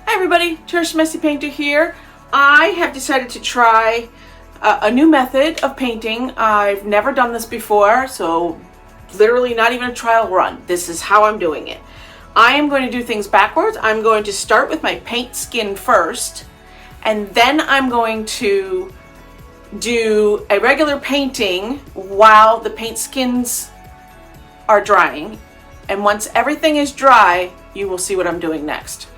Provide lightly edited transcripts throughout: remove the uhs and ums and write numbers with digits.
Everybody, Cherish Messy Painter here. I have decided to try a new method of painting. I've never done this before, so literally not even a trial run. This is how I'm doing it. I am going to do things backwards. I'm going to start with my paint skin first, and then I'm going to do a regular painting while the paint skins are drying. And once everything is dry, you will see what I'm doing next.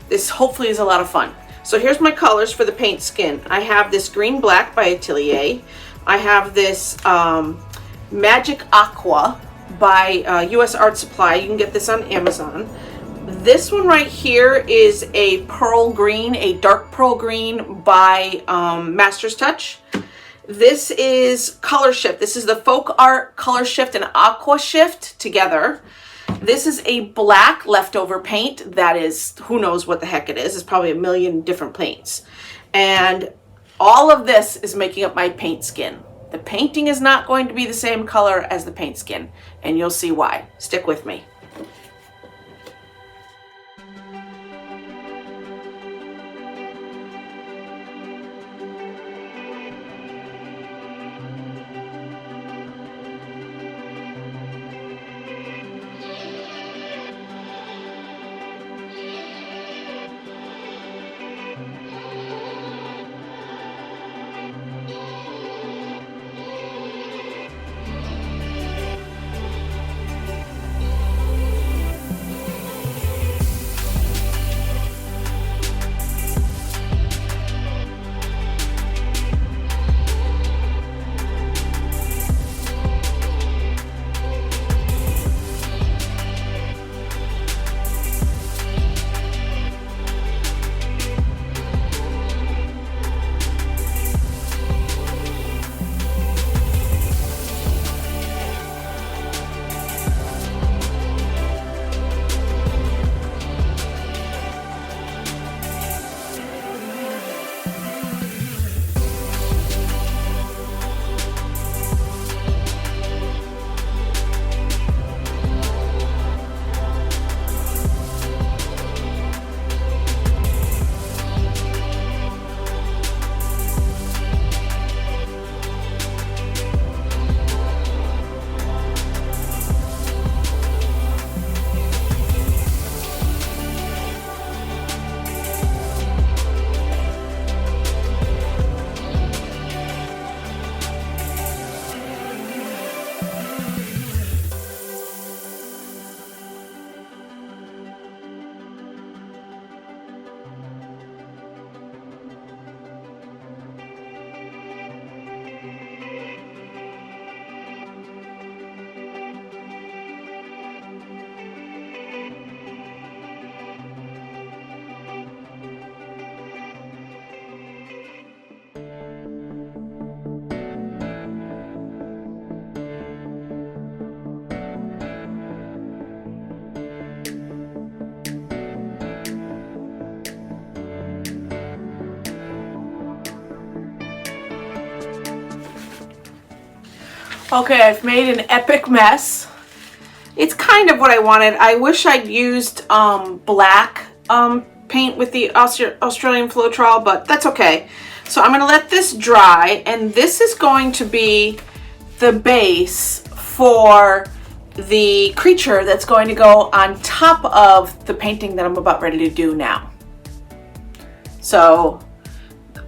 This hopefully is a lot of fun. So here's my colors for the paint skin. I have this green black by Atelier. I have this Magic Aqua by US Art Supply. You can get this on Amazon. This one right here is a pearl green, a dark pearl green by Master's Touch. This is Color Shift. This is the Folk Art Color Shift and Aqua Shift together. This is a black leftover paint that is, who knows what the heck it is. It's probably a million different paints. And all of this is making up my paint skin. The painting is not going to be the same color as the paint skin, and you'll see why. Stick with me. Okay, I've made an epic mess. It's kind of what I wanted. I wish I'd used black paint with the Australian Floetrol, but that's okay. So I'm going to let this dry, and this is going to be the base for the creature that's going to go on top of the painting that I'm about ready to do now. So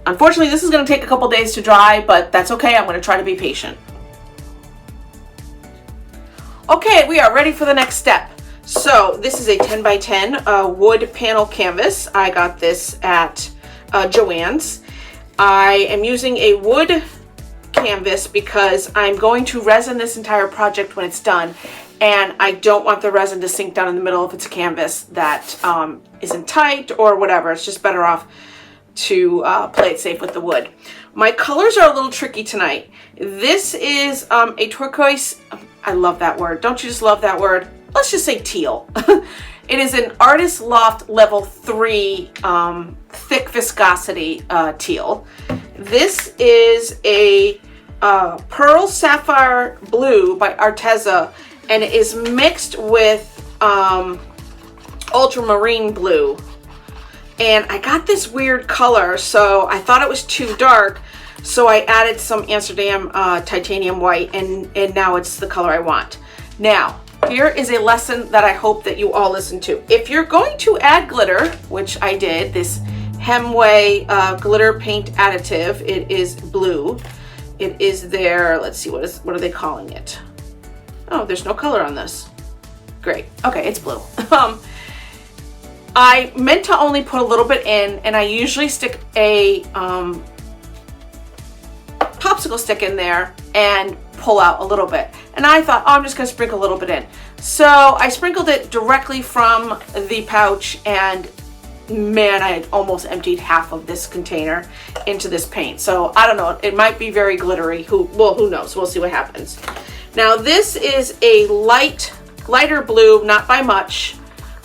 unfortunately, this is going to take a couple days to dry, but that's okay. I'm going to try to be patient. Okay, we are ready for the next step. So this is a 10 by 10 wood panel canvas. I got this at Joann's. I am using a wood canvas because I'm going to resin this entire project when it's done, and I don't want the resin to sink down in the middle if it's a canvas that isn't tight or whatever. It's just better off to play it safe with the wood. My colors are a little tricky tonight. This is a turquoise. I love that word. Don't you just love that word? Let's just say teal. It is an Artist Loft level 3 thick viscosity teal. This is a Pearl Sapphire Blue by Arteza, and it is mixed with ultramarine blue. And I got this weird color, so I thought it was too dark, so I added some Amsterdam titanium white, and now it's the color I want. Now, here is a lesson that I hope that you all listen to. If you're going to add glitter, which I did, this Hemway glitter paint additive, it is blue. It is their, let's see, what are they calling it? Oh, there's no color on this. Great. Okay, it's blue. I meant to only put a little bit in, and I usually stick a popsicle stick in there and pull out a little bit. And I thought, oh, I'm just going to sprinkle a little bit in. So I sprinkled it directly from the pouch, and man, I had almost emptied half of this container into this paint. So I don't know, it might be very glittery. Who knows? We'll see what happens. Now this is a lighter blue, not by much,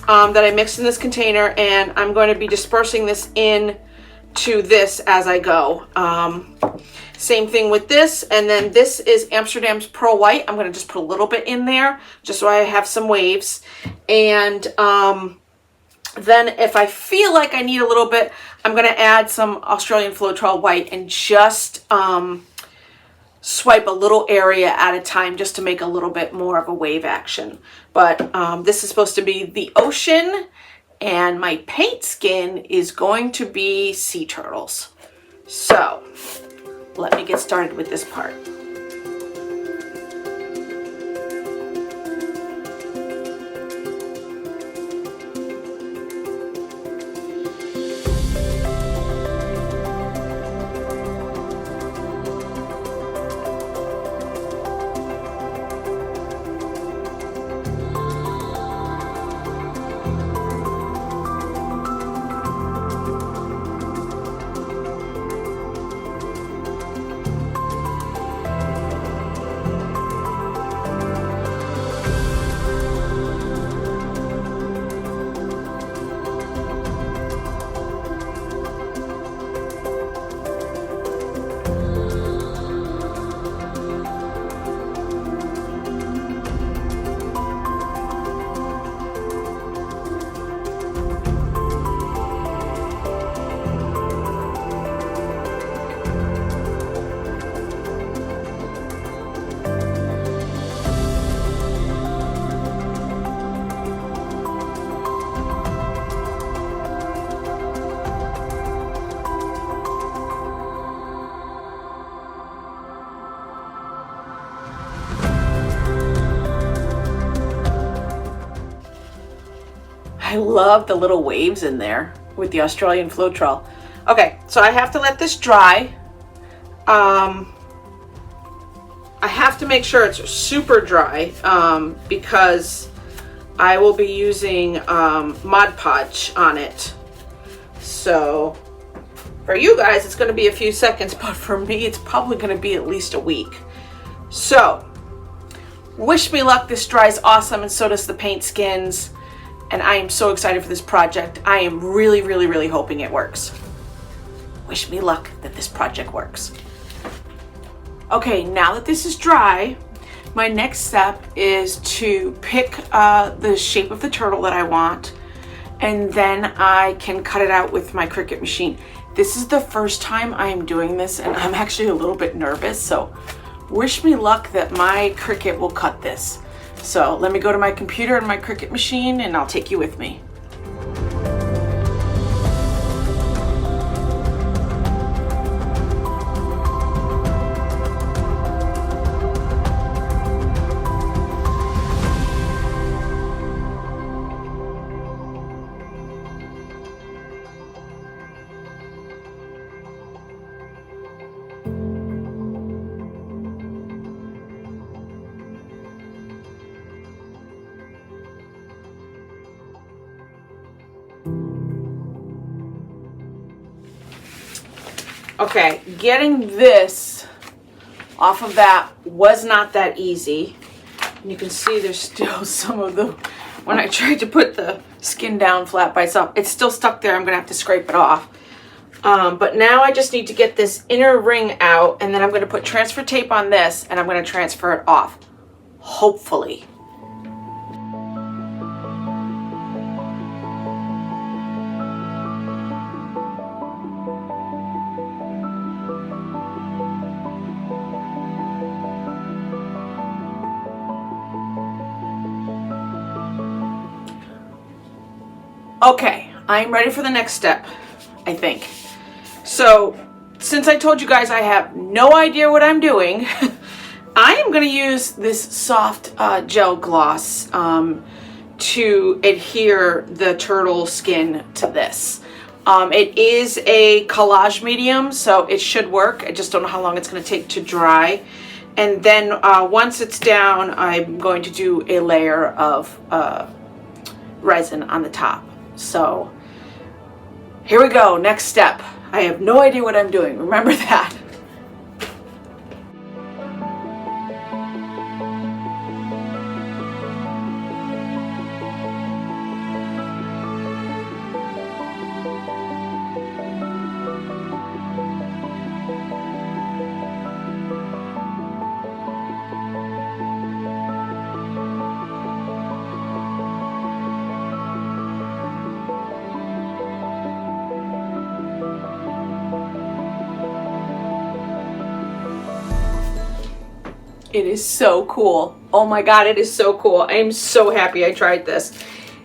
that I mixed in this container, and I'm going to be dispersing this in to this as I go. Same thing with this, and then this is Amsterdam's Pearl White. I'm going to just put a little bit in there just so I have some waves. And then if I feel like I need a little bit, I'm going to add some Australian Floetrol White and just swipe a little area at a time just to make a little bit more of a wave action. But this is supposed to be the ocean, and my paint skin is going to be sea turtles. So let me get started with this part. I love the little waves in there with the Australian Floetrol. Okay, so I have to let this dry. I have to make sure it's super dry because I will be using Mod Podge on it. So for you guys, it's going to be a few seconds, but for me, it's probably going to be at least a week. So wish me luck. This dries awesome, and so does the paint skins. And I am so excited for this project. I am really, really, really hoping it works. Wish me luck that this project works. Okay, now that this is dry, my next step is to pick the shape of the turtle that I want, and then I can cut it out with my Cricut machine. This is the first time I am doing this, and I'm actually a little bit nervous, so wish me luck that my Cricut will cut this. So let me go to my computer and my Cricut machine, and I'll take you with me. Okay, getting this off of that was not that easy. And you can see there's still some of the, when I tried to put the skin down flat by itself, it's still stuck there. I'm gonna have to scrape it off. But now I just need to get this inner ring out, and then I'm gonna put transfer tape on this, and I'm gonna transfer it off, hopefully. Okay, I'm ready for the next step, I think. So, since I told you guys I have no idea what I'm doing, I am going to use this soft gel gloss to adhere the turtle skin to this. It is a collage medium, so it should work. I just don't know how long it's going to take to dry. And then once it's down, I'm going to do a layer of resin on the top. So here we go, next step. I have no idea what I'm doing, remember that. It is so cool. Oh my God, it is so cool. I am so happy I tried this.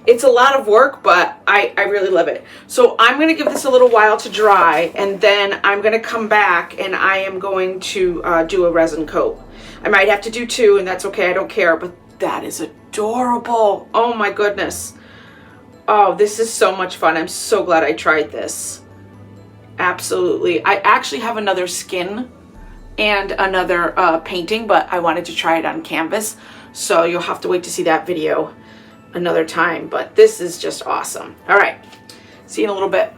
It's a lot of work, but I really love it. So I'm gonna give this a little while to dry, and then I'm gonna come back and I am going to do a resin coat. I might have to do two, and that's okay, I don't care, but that is adorable. Oh my goodness. Oh, this is so much fun. I'm so glad I tried this. Absolutely. I actually have another skin and another painting, but I wanted to try it on canvas, so you'll have to wait to see that video another time, but this is just awesome. All right, see you in a little bit.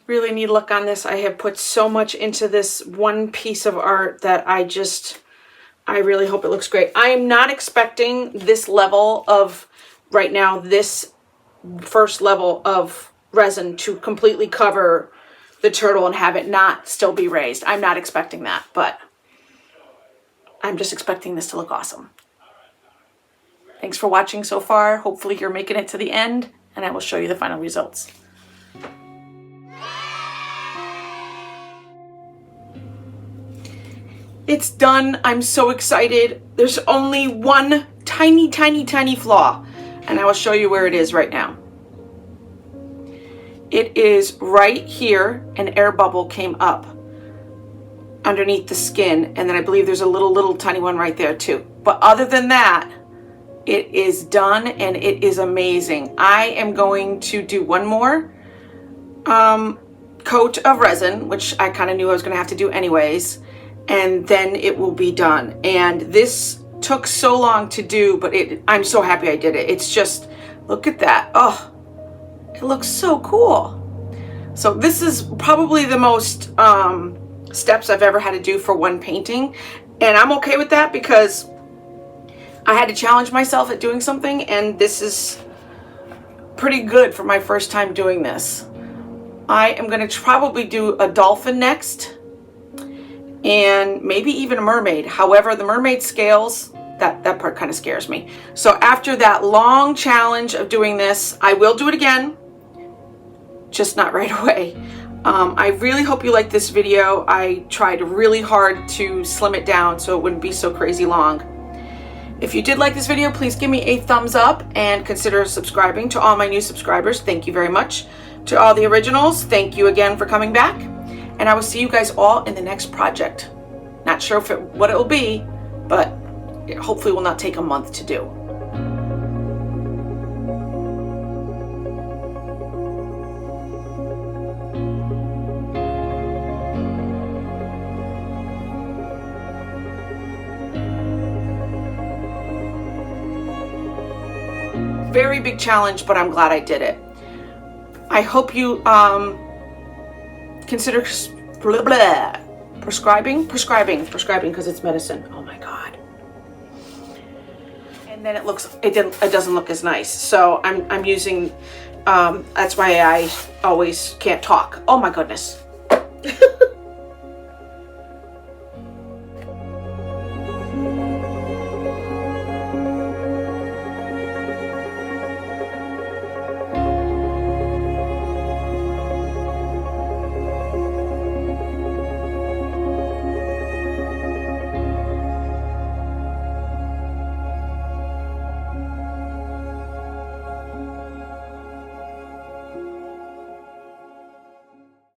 Really need luck on this. I have put so much into this one piece of art that I really hope it looks great. I am not expecting this level of, right now, this first level of resin to completely cover the turtle and have it not still be raised. I'm not expecting that, but I'm just expecting this to look awesome. Thanks for watching so far. Hopefully you're making it to the end, and I will show you the final results. It's done. I'm so excited. There's only one tiny, tiny, tiny flaw, and I will show you where it is right now. It is right here. An air bubble came up underneath the skin, and then I believe there's a little tiny one right there too. But other than that, it is done, and it is amazing. I am going to do one more coat of resin, which I kind of knew I was going to have to do anyways, and then it will be done. And this took so long to do, but I'm so happy I did it. It's just, look at that. Oh, it looks so cool. So this is probably the most steps I've ever had to do for one painting, and I'm okay with that because I had to challenge myself at doing something, and this is pretty good for my first time doing this. I am going to probably do a dolphin next, and maybe even a mermaid. However, the mermaid scales, that part kind of scares me. So after that long challenge of doing this, I will do it again, just not right away. I really hope you liked this video. I tried really hard to slim it down so it wouldn't be so crazy long. If you did like this video, please give me a thumbs up and consider subscribing. To all my new subscribers, thank you very much. To all the originals, thank you again for coming back. And I will see you guys all in the next project. Not sure what it will be, but it hopefully will not take a month to do. Very big challenge, but I'm glad I did it. I hope you consider prescribing because it's medicine. Oh my God. And then it doesn't look as nice. So I'm using that's why I always can't talk. Oh my goodness.